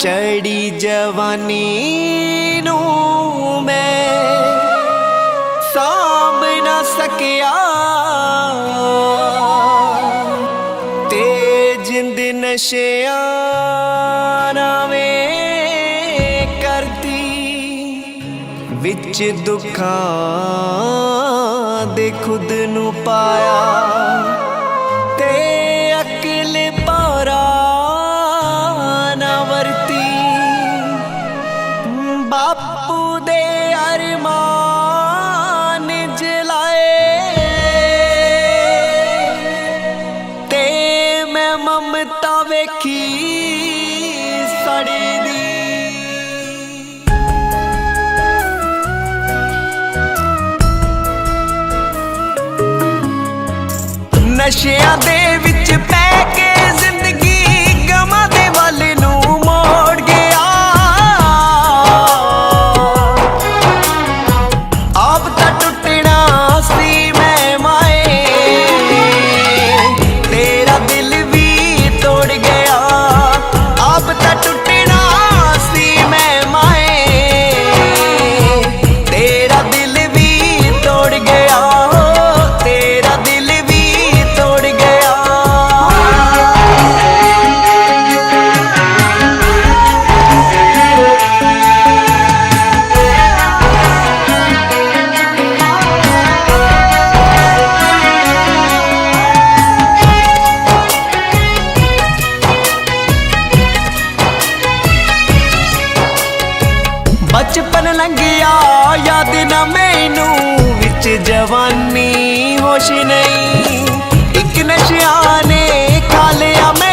चढ़ी जवानी नू मैं साਂਭ ना सकिया ते जिंद नशियां नावें करती विच दुखां दे खुद नू पाया ते अकल पारा ना वरती बापू दे अरमान जलाए ते मैं ममता वेखी सड़ी दी नशियां दे विच पै के जिंदगी गमां दे वल नू मोड़ गया आप तां टुटना सी मैं माए तेरा दिल भी तोड़ गया आप तां टुटना सी मैं माए तेरा दिल भी तोड़ गया तेरा दिल भी तोड़ गया। बचपन लंघिया याद न मैनू विच जवानी होश नहीं एक नशिया ने खा लिया मैं